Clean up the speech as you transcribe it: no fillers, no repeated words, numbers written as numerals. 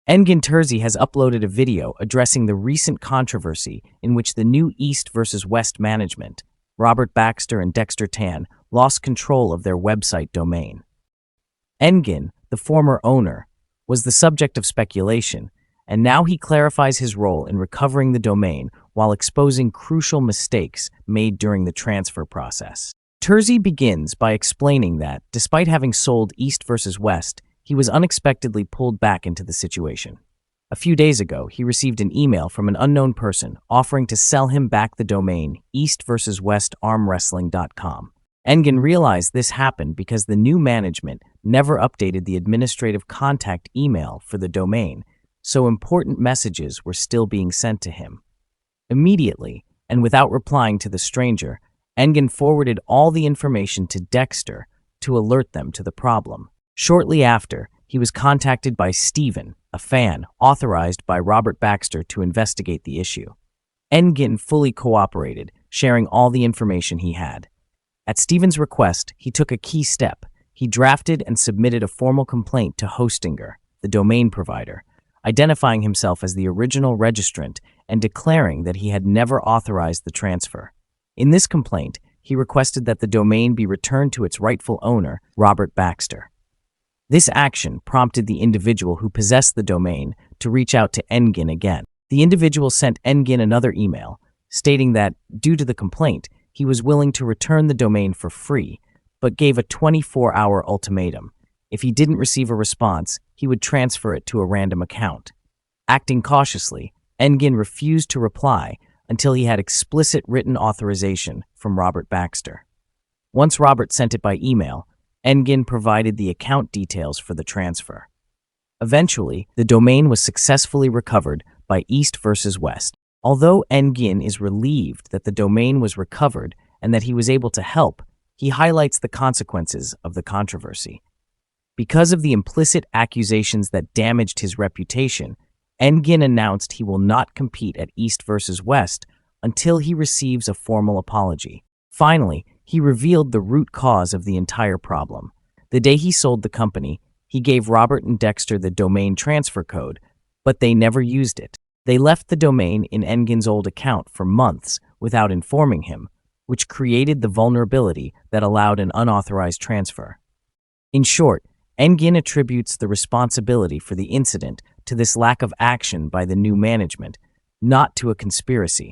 Engin Terzi has uploaded a video addressing the recent controversy in which the new East versus West management, Robert Baxter and Dexter Tan, lost control of their website domain. Engin, the former owner, was the subject of speculation, and now he clarifies his role in recovering the domain while exposing crucial mistakes made during the transfer process. Terzi begins by explaining that, despite having sold East versus West, he was unexpectedly pulled back into the situation. A few days ago, he received an email from an unknown person offering to sell him back the domain east-versus-west-armwrestling.com. Engin realized this happened because the new management never updated the administrative contact email for the domain, so important messages were still being sent to him. Immediately, and without replying to the stranger, Engin forwarded all the information to Dexter to alert them to the problem. Shortly after, he was contacted by Steven, a fan authorized by Robert Baxter to investigate the issue. Engin fully cooperated, sharing all the information he had. At Steven's request, he took a key step. He drafted and submitted a formal complaint to Hostinger, the domain provider, identifying himself as the original registrant and declaring that he had never authorized the transfer. In this complaint, he requested that the domain be returned to its rightful owner, Robert Baxter. This action prompted the individual who possessed the domain to reach out to Engin again. The individual sent Engin another email, stating that, due to the complaint, he was willing to return the domain for free, but gave a 24-hour ultimatum. If he didn't receive a response, he would transfer it to a random account. Acting cautiously, Engin refused to reply until he had explicit written authorization from Robert Baxter. Once Robert sent it by email, Engin provided the account details for the transfer. Eventually, the domain was successfully recovered by East versus West. Although Engin is relieved that the domain was recovered and that he was able to help, he highlights the consequences of the controversy. Because of the implicit accusations that damaged his reputation, Engin announced he will not compete at East versus West until he receives a formal apology. Finally, he revealed the root cause of the entire problem. The day he sold the company, he gave Robert and Dexter the domain transfer code, but they never used it. They left the domain in Engin's old account for months without informing him, which created the vulnerability that allowed an unauthorized transfer. In short, Engin attributes the responsibility for the incident to this lack of action by the new management, not to a conspiracy.